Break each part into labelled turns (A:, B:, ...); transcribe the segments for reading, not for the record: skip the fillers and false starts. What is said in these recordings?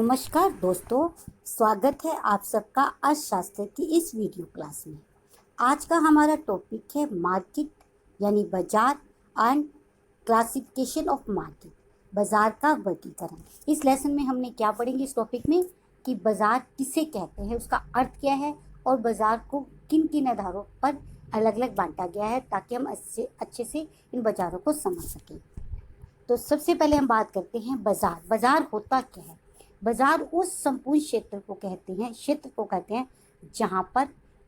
A: नमस्कार दोस्तों, स्वागत है आप सबका अर्थशास्त्र की इस वीडियो क्लास में। आज का हमारा टॉपिक है मार्केट यानी बाजार एंड क्लासिफिकेशन ऑफ मार्केट, बाजार का वर्गीकरण। इस लेसन में हमने क्या पढ़ेंगे इस टॉपिक में कि बाजार किसे कहते हैं, उसका अर्थ क्या है और बाजार को किन किन आधारों पर अलग अलग बांटा गया है, ताकि हम अच्छे से इन बाजारों को समझ सकें। तो सबसे पहले हम बात करते हैं बाजार। बाजार होता क्या है? बाजार उस संपूर्ण क्षेत्र को कहते हैं जहां पर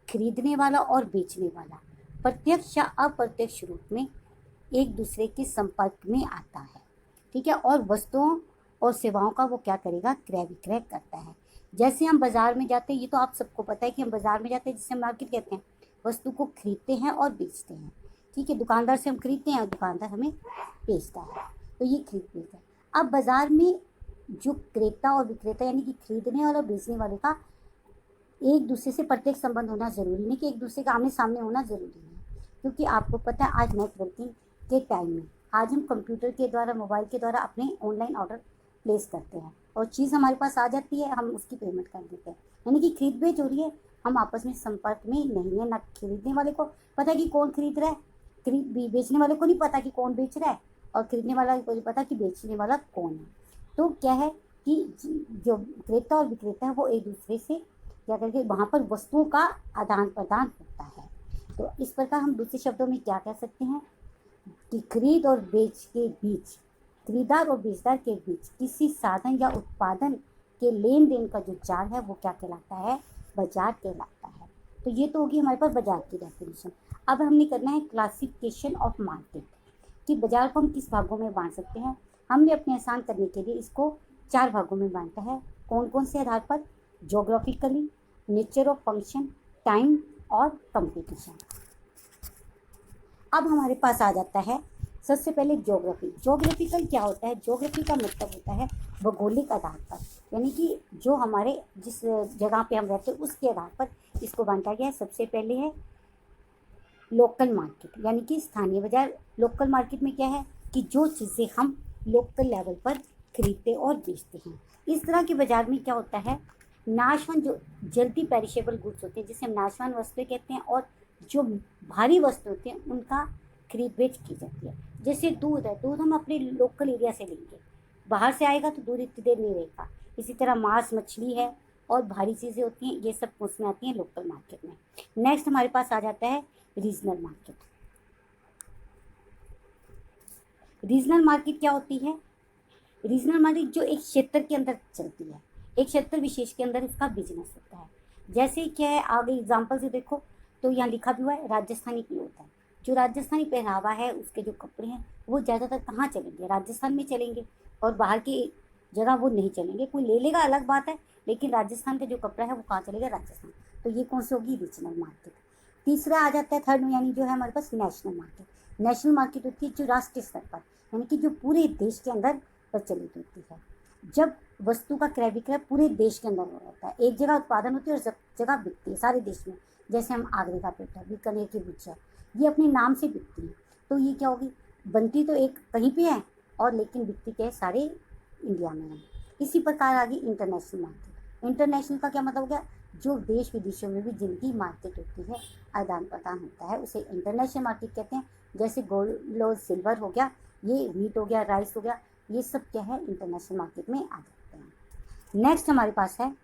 A: खरीदने वाला और बेचने वाला प्रत्यक्ष या अप्रत्यक्ष रूप में एक दूसरे के संपर्क में आता है, ठीक है, और वस्तुओं और सेवाओं का वो क्या करेगा, क्रय विक्रय करता है। जैसे हम बाजार में जाते हैं, ये तो आप सबको पता है कि हम बाजार में जाते हैं, जिसे मार्केट कहते हैं, वस्तु को खरीदते हैं और बेचते हैं, ठीक है। दुकानदार से हम खरीदते हैं और दुकानदार हमें बेचता है, तो ये खरीद बेचता है। अब बाजार में जो क्रेता और विक्रेता यानी कि खरीदने और बेचने वाले का एक दूसरे से प्रत्यक्ष संबंध होना जरूरी नहीं कि एक दूसरे का आमने सामने होना जरूरी है, क्योंकि आपको पता है आज नेटवर्किंग के टाइम में आज हम कंप्यूटर के द्वारा, मोबाइल के द्वारा अपने ऑनलाइन ऑर्डर प्लेस करते हैं और चीज़ हमारे पास आ जाती है, हम उसकी पेमेंट कर देते हैं, यानी कि खरीद बेच हो रही है। हम आपस में संपर्क में नहीं है, ना खरीदने वाले को पता कि कौन खरीद रहा है, बेचने वाले को नहीं पता कि कौन बेच रहा है, और खरीदने वाला को नहीं पता कि बेचने वाला कौन है। तो क्या है कि जो क्रेता और विक्रेता है वो एक दूसरे से क्या करके वहाँ पर वस्तुओं का आदान प्रदान होता है। तो इस प्रकार हम दूसरे शब्दों में क्या कह सकते हैं कि खरीद और बेच के बीच, खरीदार और बेचदार के बीच किसी साधन या उत्पादन के लेन देन का जो जाल है वो क्या कहलाता है, बाजार कहलाता है। तो ये तो होगी हमारे पास बाजार की डेफिनेशन। अब हमने करना है क्लासिफिकेशन ऑफ मार्केट, कि बाजार को हम किस भागों में बांट सकते हैं। हमने अपने आसान करने के लिए इसको 4 भागों में बांटा है। कौन कौन से आधार पर? Geographically, nature of function, time और कंपटीशन। अब हमारे पास आ जाता है सबसे पहले ज्योग्राफी। ज्योग्राफिकल क्या होता है? ज्योग्राफी का मतलब होता है भौगोलिक आधार पर, यानी कि जो हमारे जिस जगह पे हम रहते हैं उसके आधार पर इसको बांटा गया है। सबसे पहले है लोकल मार्केट, यानी कि स्थानीय बाजार। लोकल मार्केट में क्या है कि जो चीज़ें हम लोकल लेवल पर खरीदते और बेचते हैं। इस तरह के बाजार में क्या होता है, नाशवान, जो जल्दी पेरिशेबल गुड्स होते हैं जिसे हम नाशवान वस्तुएं कहते हैं, और जो भारी वस्तु होते हैं उनका खरीद बेच की जाती है। जैसे दूध है, दूध हम अपने लोकल एरिया से लेंगे, बाहर से आएगा तो दूध इतनी देर नहीं रहेगा। इसी तरह मांस, मछली है और भारी चीज़ें होती हैं, ये सब उसमें आती हैं लोकल मार्केट में। नेक्स्ट हमारे पास आ जाता है रीजनल मार्केट। रीजनल मार्केट क्या होती है? रीजनल मार्केट जो एक क्षेत्र के अंदर चलती है, एक क्षेत्र विशेष के अंदर इसका बिजनेस होता है। जैसे क्या है, आगे एग्जांपल से देखो तो यहाँ लिखा भी हुआ है राजस्थानी क्लोथ है। जो राजस्थानी पहनावा है, उसके जो कपड़े हैं वो ज़्यादातर कहाँ चलेंगे? राजस्थान में चलेंगे, और बाहर की जगह वो नहीं चलेंगे। कोई ले लेगा अलग बात है, लेकिन राजस्थान का जो कपड़ा है वो कहाँ चलेगा? राजस्थान। तो ये कौन सी होगी? Regional market. तीसरा आ जाता है थर्ड में, यानी जो है हमारे पास नेशनल मार्केट। नेशनल मार्केट होती है जो राष्ट्रीय स्तर पर, यानी कि जो पूरे देश के अंदर प्रचलित होती है। जब वस्तु का क्रय विक्रय पूरे देश के अंदर हो रहा होता है, एक जगह उत्पादन होती है और जगह बिकती है सारे देश में। जैसे हम आगरे का पेठा, बीकानेर की गुजिया, ये अपने नाम से बिकती है। तो ये क्या होगी, बनती तो एक कहीं पे है और लेकिन बिकती क्या है, सारे इंडिया में है। इसी प्रकार आ गई इंटरनेशनल मार्केट। इंटरनेशनल का क्या मतलब हो गया, जो देश विदेशों में भी जिनकी मार्केट होती है, आदान प्रदान होता है, उसे इंटरनेशनल मार्केट कहते हैं। जैसे गोल्ड और सिल्वर हो गया, ये व्हीट हो गया, राइस हो गया, ये सब क्या है, इंटरनेशनल मार्केट में आ जाते हैं। नेक्स्ट हमारे पास है,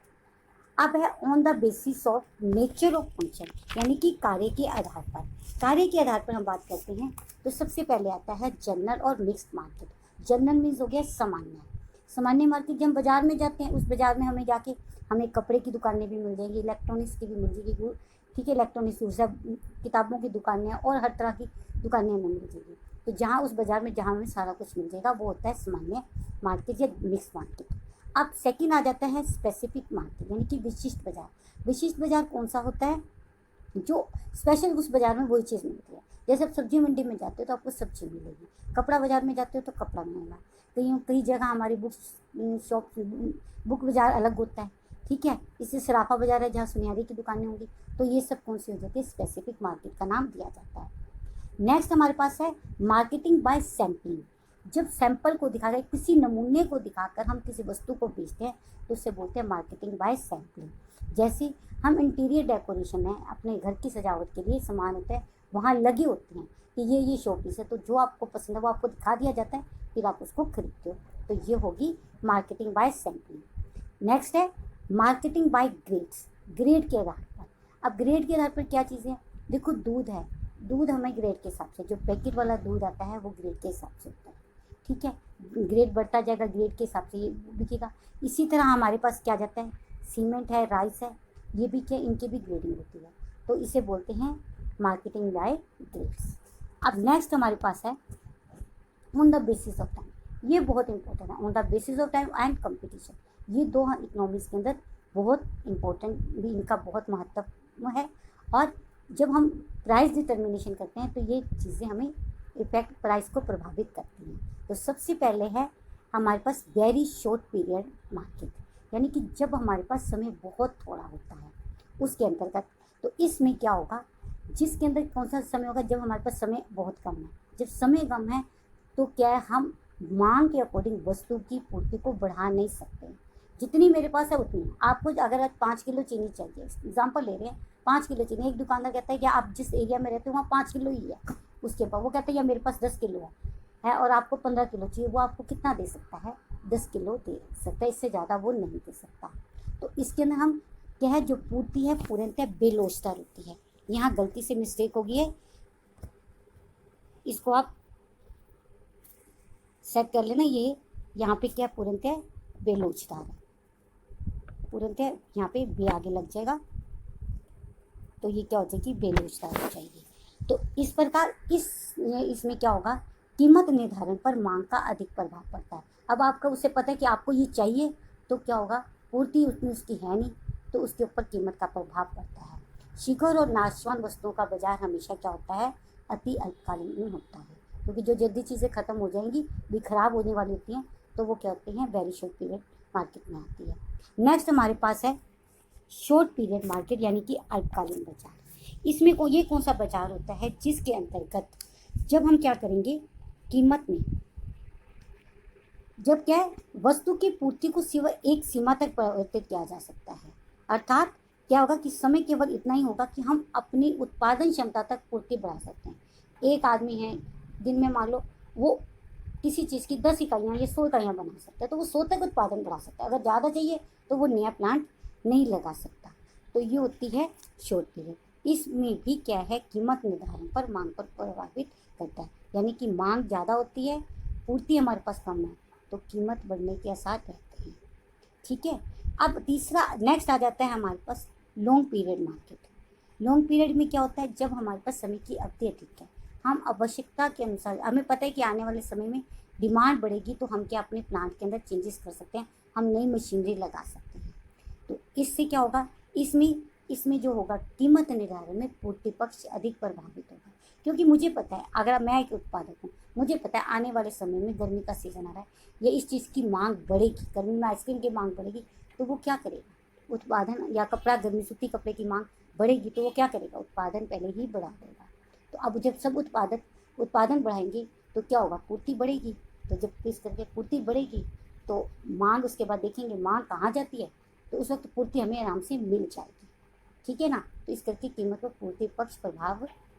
A: अब है on the basis of nature of function, यानी कि कार्य के आधार पर। कार्य के आधार पर हम बात करते हैं तो सबसे पहले आता है जनरल और मिक्स्ड मार्केट। जनरल मीन्स हो गया सामान्य। सामान्य मार्केट, जब हम बाजार में जाते हैं, उस बाजार में हमें कपड़े की दुकानें भी मिल जाएंगी, इलेक्ट्रॉनिक्स की भी मिल जाएगी, ठीक है, इलेक्ट्रॉनिक्स सब किताबों की दुकानें और हर तरह की दुकानें हमें मिल जाएगी। तो जहाँ उस बाजार में जहाँ हमें सारा कुछ मिल जाएगा वो होता है सामान्य मार्केट या मिक्स मार्केट। अब सेकंड आ जाता है स्पेसिफिक मार्केट, यानी कि विशिष्ट बाजार। विशिष्ट बाजार कौन सा होता है, जो स्पेशल उस बाजार में वही चीज़ मिलती है। जैसे आप सब्जी मंडी में जाते हो तो आपको सब्जी मिलेगी, कपड़ा बाजार में जाते हो तो कपड़ा मिलेगा। कई जगह हमारी बुक बाजार अलग होता है, ठीक है। इससे सराफा बाजार है जहाँ सुनियारी की दुकानें होंगी। तो ये सब कौन सी हो जाती है, स्पेसिफिक मार्केट का नाम दिया जाता है। नेक्स्ट हमारे पास है मार्केटिंग बाय सैम्पलिंग, जब सैंपल को दिखाकर, किसी नमूने को दिखाकर हम किसी वस्तु को बेचते हैं तो उसे बोलते हैं मार्केटिंग बाय सैम्पलिंग। जैसे हम इंटीरियर डेकोरेशन है, अपने घर की सजावट के लिए सामान होते हैं, वहाँ लगे होते हैं कि ये शो पीस है, तो जो आपको पसंद है वो आपको दिखा दिया जाता है, फिर आप उसको खरीदते हो, तो ये होगी मार्केटिंग बाय सैम्पलिंग। नेक्स्ट है मार्केटिंग बाय ग्रेड्स, ग्रेड के आधार पर। अब ग्रेड के आधार पर क्या चीज़ें, देखो दूध है, दूध हमें ग्रेड के हिसाब से, जो पैकेट वाला दूध आता है वो ग्रेड के हिसाब से होता है, ठीक है, ग्रेड बढ़ता जाएगा, ग्रेड के हिसाब से ये बिकेगा। इसी तरह हमारे पास क्या जाता है, सीमेंट है, राइस है, ये भी क्या, इनकी भी ग्रेडिंग होती है, तो इसे बोलते हैं मार्केटिंग बाय ग्रेड्स। अब नेक्स्ट हमारे पास है on the basis of time, ये बहुत इंपॉर्टेंट है, on the basis of time and competition, ये दो इकोनॉमिक्स के अंदर बहुत इंपॉर्टेंट भी, इनका बहुत महत्व है। और जब हम प्राइस डिटर्मिनेशन करते हैं तो ये चीज़ें हमें इफेक्ट प्राइस को प्रभावित करती हैं। तो सबसे पहले है हमारे पास वेरी शॉर्ट पीरियड मार्केट, यानी कि जब हमारे पास समय बहुत थोड़ा होता है उसके अंतर्गत, तो इसमें क्या होगा, जिसके अंदर कौन सा समय होगा, जब हमारे पास समय बहुत कम है। जब समय कम है तो क्या है, हम मांग के अकॉर्डिंग वस्तु की पूर्ति को बढ़ा नहीं सकते, जितनी मेरे पास है उतनी। आपको अगर आज 5 किलो चीनी चाहिए, एग्जाम्पल ले रहे हैं, 5 किलो चीनी, एक दुकानदार कहता है कि आप जिस एरिया में रहते हो वहाँ 5 किलो ही है, उसके पास वो कहता है या मेरे पास 10 किलो है और आपको 15 किलो चाहिए, वो आपको कितना दे सकता है, 10 किलो दे सकता है, इससे ज़्यादा वो नहीं दे सकता। तो इसके अंदर हम क्या है, जो पूर्ति है पूर्णतः बेलोचदार होती है। यहाँ गलती से मिस्टेक हो गई है, इसको आप सेट कर लेना, ये यहाँ पे क्या पूर्णतः बेलोचदार है, पूर्णतः यहाँ पे बे आगे लग जाएगा, तो ये क्या हो जाएगी, बेलोचदार हो जाएगी। तो इस प्रकार इसमें क्या होगा, कीमत निर्धारण पर मांग का अधिक प्रभाव पड़ता है। अब आपका उसे पता है कि आपको ये चाहिए, तो क्या होगा, पूर्ति उतनी उसकी है नहीं, तो उसके ऊपर कीमत का प्रभाव पड़ता है। शिखर और नाशवान वस्तुओं का बाजार हमेशा क्या होता है, अति अल्पकालीन होता है, क्योंकि जो जल्दी चीज़ें ख़त्म हो जाएंगी, भी खराब होने वाली होती हैं, तो वो क्या होती हैं, वेरी शॉर्ट पीरियड मार्केट में आती है। नेक्स्ट हमारे पास है शॉर्ट पीरियड मार्केट, यानी कि अल्पकालीन बाजार। इसमें ये कौन सा बाजार होता है, जिसके अंतर्गत जब हम क्या करेंगे, कीमत में जब क्या है, वस्तु की पूर्ति को सिर्फ एक सीमा तक परिवर्तित किया जा सकता है, अर्थात क्या होगा कि समय केवल इतना ही होगा कि हम अपनी उत्पादन क्षमता तक पूर्ति बढ़ा सकते हैं। एक आदमी है, दिन में मान लो वो किसी चीज़ की 10 इकाइयाँ या 100 इकाइयाँ बना सकता है, तो वो 100 तक उत्पादन बढ़ा सकता है। अगर ज़्यादा चाहिए तो वो नया प्लांट नहीं लगा सकता। तो ये होती है शॉर्ट पीरियड। इसमें भी क्या है, कीमत निर्धारण पर मांग पर प्रभावित करता है, यानी कि मांग ज़्यादा होती है, पूर्ति हमारे पास कम है, तो कीमत बढ़ने के आसार रहते हैं, ठीक है। अब तीसरा नेक्स्ट आ जाता है हमारे पास long period market. Long period में क्या होता है, जब हमारे पास समय की अवधि अधिक है, हम आवश्यकता के अनुसार, हमें पता है कि आने वाले समय में डिमांड बढ़ेगी, तो हम क्या अपने प्लांट के अंदर चेंजेस कर सकते हैं, हम नई मशीनरी लगा सकते हैं। तो इससे क्या होगा, इसमें जो होगा, कीमत निर्धारण में पूर्ति पक्ष अधिक प्रभावित होगा, क्योंकि मुझे पता है, अगर मैं एक उत्पादक हूँ, मुझे पता है आने वाले समय में गर्मी का सीज़न आ रहा है, या इस चीज़ की मांग बढ़ेगी, गर्मी में आइसक्रीम की मांग बढ़ेगी, तो वो क्या करेगा, उत्पादन, या कपड़ा, गर्मी सूती कपड़े की मांग बढ़ेगी, तो वो क्या करेगा, उत्पादन पहले ही बढ़ा देगा। तो अब जब सब उत्पादन बढ़ाएंगे तो क्या होगा, पूर्ति बढ़ेगी, तो जब इस करके पूर्ति बढ़ेगी तो मांग, उसके बाद देखेंगे मांग कहाँ जाती है, तो उस वक्त पूर्ति हमें आराम से मिल जाएगी, ठीक है ना। तो इस करके कीमत पर पूर्ति पक्ष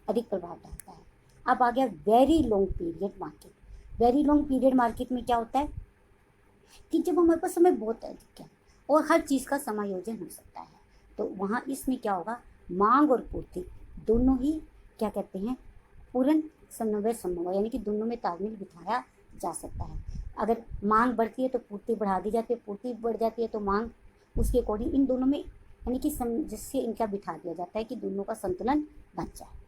A: अधिक प्रभाव डालता है। अब आ गया very long period market. Very long period market में क्या होता है कि जब हमारे पास समय बहुत अधिक है और हर चीज़ का समायोजन हो सकता है, तो वहाँ इसमें क्या होगा, मांग और पूर्ति दोनों ही क्या कहते हैं, पूर्ण समन्वय संभव है, यानी कि दोनों में तालमेल बिठाया जा सकता है। अगर मांग बढ़ती है तो पूर्ति बढ़ा दी जाती है, पूर्ति बढ़ जाती है तो मांग, उसके अकॉर्डिंग इन दोनों में, यानी कि जिससे इनका बिठा दिया जाता है कि दोनों का संतुलन बन जाए।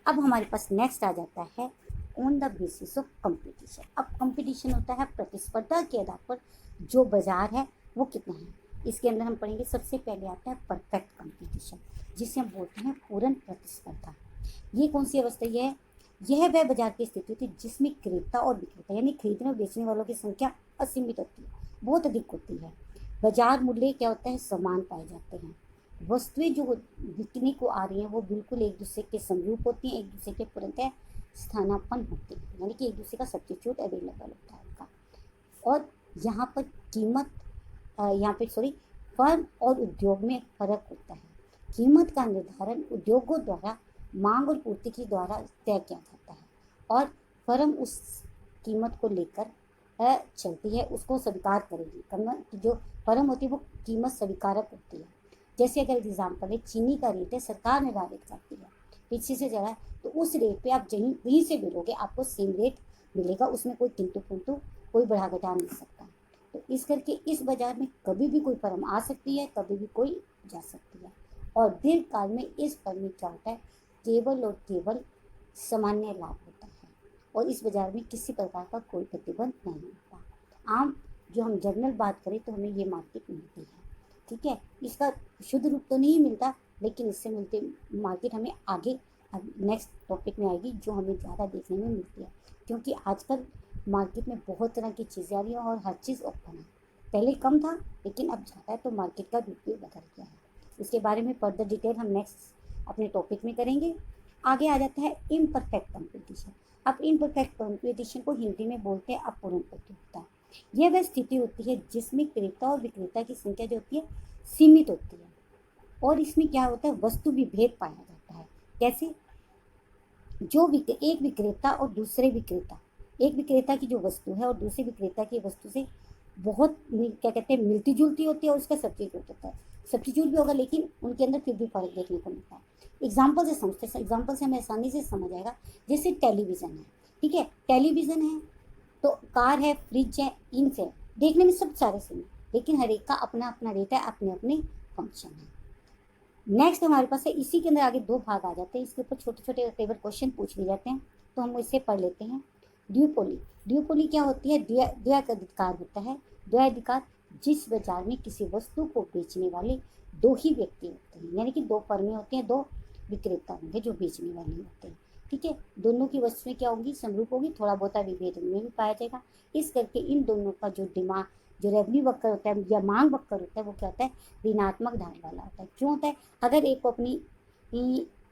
A: अब हमारे पास नेक्स्ट आ जाता है on the basis of competition. अब कंपटीशन होता है प्रतिस्पर्धा के आधार पर जो बाजार है वो कितना है। इसके अंदर हम पढ़ेंगे, सबसे पहले आता है परफेक्ट कंपटीशन, जिसे हम बोलते हैं पूर्ण प्रतिस्पर्धा। ये कौन सी अवस्था है, यह वह बाजार की स्थिति होती है जिसमें क्रेता और विक्रेता, यानी खरीदने और बेचने वालों की संख्या असीमित होती है, बहुत अधिक होती है। बाजार मूल्य क्या होता है, समान पाए जाते हैं। वस्तुएं जो बिकने को आ रही हैं वो बिल्कुल एक दूसरे के समरूप होती हैं, एक दूसरे के पूर्णतः स्थानापन्न होते हैं, यानी कि एक दूसरे का सब्स्टिट्यूट अवेलेबल होता है उनका। और यहाँ पर कीमत यहाँ पे फर्म और उद्योग में फर्क होता है। कीमत का निर्धारण उद्योगों द्वारा मांग और पूर्ति के द्वारा तय किया जाता है और फर्म उस कीमत को लेकर चलती है, उसको स्वीकार करेगी। जो फर्म होती है वो कीमत स्वीकारक होती है। जैसे अगर एग्जाम्पल है, चीनी का रेट है सरकार निर्धारित करती है, पीछे से ज़रा तो उस रेट पे आप कहीं से भी लोगे आपको सेम रेट मिलेगा, उसमें कोई किंतु परंतु कोई बढ़ा घटा नहीं सकता। तो इस करके इस बाजार में कभी भी कोई फर्म आ सकती है, कभी भी कोई जा सकती है। और दीर्घ काल में इस फर्म में क्या होता है, केवल और केवल सामान्य लाभ होता है और इस बाजार में किसी प्रकार का कोई प्रतिबंध नहीं होता। आम जो हम जनरल बात करें तो हमें ये मार्केट मिलती है, ठीक है। इसका शुद्ध रूप तो नहीं मिलता, लेकिन इससे मिलते मार्केट हमें आगे अब नेक्स्ट टॉपिक में आएगी जो हमें ज़्यादा देखने में मिलती है, क्योंकि आजकल मार्केट में बहुत तरह की चीज़ें आ रही हैं और हर चीज़ ओपन है। पहले कम था लेकिन अब ज़्यादा है, तो मार्केट का रूप भी बदल गया है। इसके बारे में फर्दर डिटेल हम नेक्स्ट अपने टॉपिक में करेंगे। आगे आ जाता है इम्परफेक्ट कंपटीशन। अब इम्परफेक्ट कंपटीशन को हिंदी में बोलते हैं अपूर्ण प्रतियोगिता। यह वह स्थिति होती है जिसमें क्रेता और विक्रेता की संख्या जो होती है सीमित होती है और इसमें क्या होता है, वस्तु विभेद पाया जाता है। कैसे, एक विक्रेता और दूसरे विक्रेता, एक विक्रेता की जो वस्तु है और दूसरे विक्रेता की वस्तु से बहुत क्या कहते हैं मिलती जुलती होती है और उसका सब्स्टिट्यूट होता है, सब्स्टिट्यूट भी होगा लेकिन उनके अंदर फिर भी फर्क देखने को मिलता है। एग्जाम्पल से समझते हैं, एग्जाम्पल से हमें आसानी से समझ आएगा। जैसे टेलीविज़न है, ठीक है, टेलीविज़न है तो कार है, फ्रिज है, इंच है, देखने में सब सारे सेम, लेकिन हर एक का अपना अपना रेट है, अपने अपने फंक्शन है। नेक्स्ट हमारे पास है, इसी के अंदर आगे दो भाग आ जाते हैं, इसके ऊपर छोटे छोटे कई बार क्वेश्चन पूछ लिए जाते हैं, तो हम इसे पढ़ लेते हैं। ड्यूपोली, ड्यूपोली क्या होती है, द्वैधाधिकार होता है। द्वैधाधिकार जिस बाजार में किसी वस्तु को बेचने वाले दो ही व्यक्ति होते हैं, यानी कि दो फर्में होती हैं, दो विक्रेता होंगे जो बेचने वाले होते हैं, ठीक है। दोनों की वस्तुएं क्या होंगी, समरूप होगी, थोड़ा बहुत विभेद उनमें भी पाया जाएगा। इस करके इन दोनों का जो डिमांड, जो रेवेन्यू वक्र होता है या मांग वक्र होता है, वो क्या होता है, ऋणात्मक ढाल वाला होता है। क्यों होता है, अगर एक को अपनी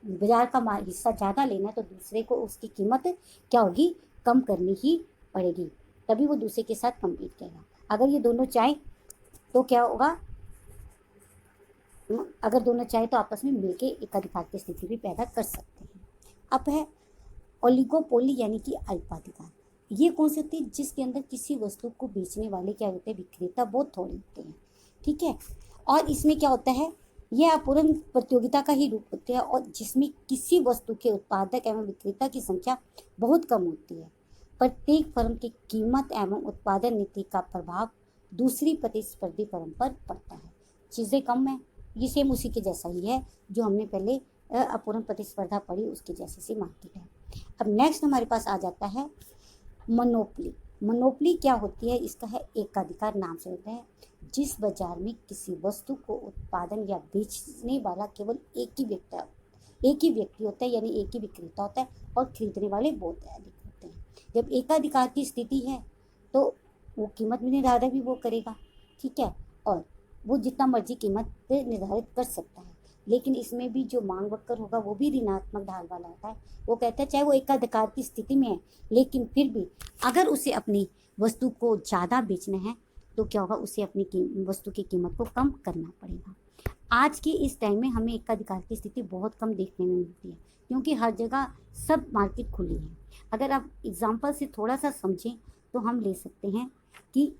A: बाजार का हिस्सा ज़्यादा लेना है तो दूसरे को उसकी कीमत क्या होगी, कम करनी ही पड़ेगी, तभी वो दूसरे के साथ कम्पीट करेगा। अगर ये दोनों चाहे तो क्या होगा, अगर दोनों चाहे तो आपस में मिलकर एकाधिकार की स्थिति भी पैदा कर सकते हैं। अब है ओलिगोपोली, यानी कि अल्पाधिकार। ये कौन सी होती है, जिसके अंदर किसी वस्तु को बेचने वाले क्या होते हैं, विक्रेता बहुत थोड़े होते हैं, ठीक है। और इसमें क्या होता है, यह अपूर्ण प्रतियोगिता का ही रूप होता है और जिसमें किसी वस्तु के उत्पादक एवं विक्रेता की संख्या बहुत कम होती है। प्रत्येक फर्म की कीमत एवं उत्पादन नीति का प्रभाव दूसरी प्रतिस्पर्धी फर्म पर पड़ता है। चीज़ें कम है, ये सेम उसी के जैसा ही है जो हमने पहले अपूर्ण प्रतिस्पर्धा पढ़ी, उसके जैसे सी मार्केट है। अब नेक्स्ट हमारे पास आ जाता है मोनोपोली। मोनोपोली क्या होती है, इसका है एकाधिकार, नाम से होता है जिस बाजार में किसी वस्तु को उत्पादन या बेचने वाला केवल एक ही व्यक्ति होता है, यानी एक ही विक्रेता होता है और खरीदने वाले बहुत अधिक होते हैं। जब एकाधिकार की स्थिति है तो वो कीमत भी निर्धारित भी वो करेगा, ठीक है, और वो जितना मर्जी कीमत निर्धारित कर सकता है, लेकिन इसमें भी जो मांग वक्र होगा वो भी ऋणात्मक ढाल वाला होता है। वो कहता है चाहे वो एकाधिकार की स्थिति में है, लेकिन फिर भी अगर उसे अपनी वस्तु को ज़्यादा बेचना है तो क्या होगा, उसे अपनी वस्तु की कीमत को कम करना पड़ेगा। आज के इस टाइम में हमें एकाधिकार की स्थिति बहुत कम देखने में मिलती है, क्योंकि हर जगह सब मार्केट खुली है। अगर आप एग्जाम्पल से थोड़ा सा समझें तो हम ले सकते हैं कि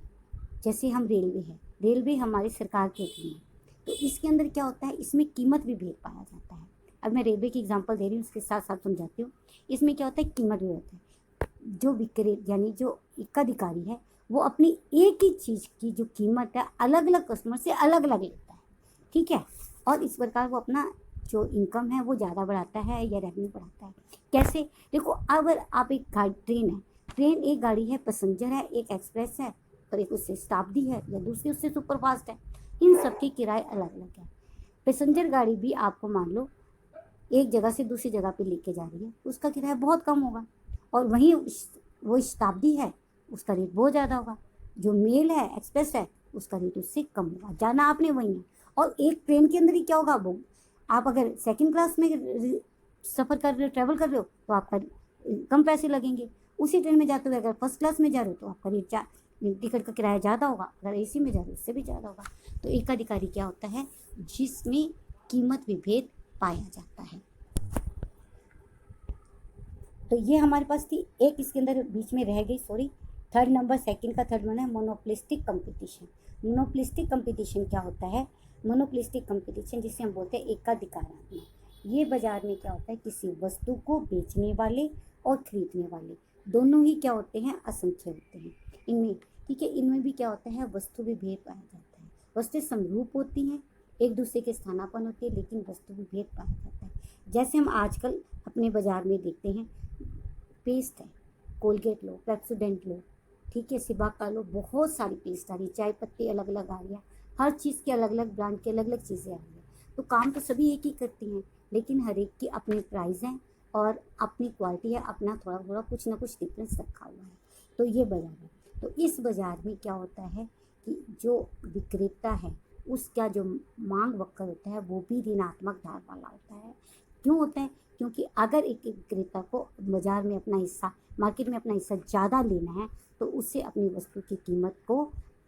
A: जैसे हम रेलवे है, रेलवे हमारी सरकार के अधीन है, तो इसके अंदर क्या होता है, इसमें कीमत भी भेद पाया जाता है। अब मैं रेलवे की एग्जांपल दे रही हूँ, उसके साथ साथ समझाती हूँ। इसमें क्या होता है, कीमत भी होता है। जो विक्रेता यानी जो एकाधिकारी है वो अपनी एक ही चीज़ की जो कीमत है अलग अलग कस्टमर से अलग अलग लेता है, ठीक है, और इस प्रकार वो अपना जो इनकम है वो ज़्यादा बढ़ाता है या रेवेन्यू बढ़ाता है। कैसे, देखो, अगर आप एक ट्रेन है, ट्रेन एक गाड़ी है, पैसेंजर है, एक एक्सप्रेस है और एक उससे स्टाफडी है या दूसरी उससे सुपरफास्ट है, इन सब के किराए अलग अलग है। पैसेंजर गाड़ी भी आपको मान लो एक जगह से दूसरी जगह पे लेके जा रही है, उसका किराया बहुत कम होगा, और वहीं वो शताब्दी है उसका रेट बहुत ज़्यादा होगा। जो मेल है, एक्सप्रेस है, उसका रेट उससे कम होगा, जाना आपने वहीं है। और एक ट्रेन के अंदर ही क्या होगा, वो आप अगर सेकंड क्लास में सफ़र कर रहे हो, ट्रैवल कर रहे हो, तो आपका कम पैसे लगेंगे। उसी ट्रेन में जाते हुए अगर फर्स्ट क्लास में जा रहे हो तो आपका रेट टिकट का किराया ज़्यादा होगा, अगर एसी में जा रहे हो उससे भी ज़्यादा होगा। तो एकाधिकारी क्या होता है, जिसमें कीमत विभेद पाया जाता है। तो ये हमारे पास थी एक, इसके अंदर बीच में रह गई, सॉरी। थर्ड नंबर सेकंड का थर्ड वन है मोनोपोलिस्टिक कंपटीशन। मोनोपोलिस्टिक कंपटीशन क्या होता है, मोनोपोलिस्टिक कंपटीशन जिसे हम बोलते हैं एकाधिकारात्मक। ये बाजार में क्या होता है, किसी वस्तु को बेचने वाले और खरीदने वाले दोनों ही क्या होते हैं, असंख्य होते हैं इनमें। ठीक है, इनमें भी क्या होता है, वस्तु विभेद पाया जाता है। वस्तुएं समरूप होती हैं, एक दूसरे के स्थानापन्न होती है, लेकिन वस्तु विभेद पाया जाता है। जैसे हम आजकल अपने बाजार में देखते हैं, पेस्ट है, कोलगेट लो, पेप्सोडेंट लो, ठीक है, सिबाका लो, बहुत सारी पेस्ट आ रही है, चाय पत्ती अलग अलग आ रही है, हर चीज़ के अलग अलग ब्रांड के अलग अलग चीज़ें आ रही है। तो काम तो सभी एक ही करती हैं, लेकिन हर एक की अपनी प्राइस हैं और अपनी क्वालिटी है, अपना थोड़ा थोड़ा कुछ ना कुछ डिफरेंस रखा हुआ है। तो ये बाजार है। तो इस बाजार में क्या होता है कि जो विक्रेता है उसका जो मांग वक्र होता है वो भी ऋणात्मक ढाल वाला होता है। क्यों होता है, क्योंकि अगर एक विक्रेता को बाजार में अपना हिस्सा, मार्केट में अपना हिस्सा ज़्यादा लेना है तो उससे अपनी वस्तु की कीमत को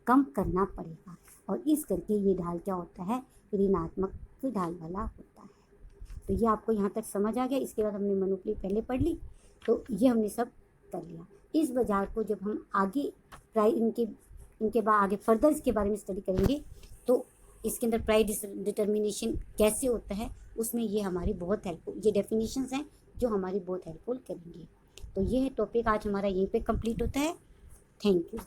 A: कम करना पड़ेगा, और इस करके ये ढाल क्या होता है, ऋणात्मक ढाल वाला होता है। तो ये आपको यहाँ तक समझ आ गया। इसके बाद हमने मोनोपोली पहले पढ़ ली, तो ये हमने सब कर लिया। इस बाजार को जब हम आगे इनके बाद आगे फर्दर इसके बारे में स्टडी करेंगे, तो इसके अंदर प्राइस डिटर्मिनेशन कैसे होता है उसमें ये हमारी बहुत हेल्पफुल, ये डेफिनेशंस हैं जो हमारी बहुत हेल्पफुल करेंगे। तो ये टॉपिक आज हमारा यहीं पे कंप्लीट होता है। Thank you.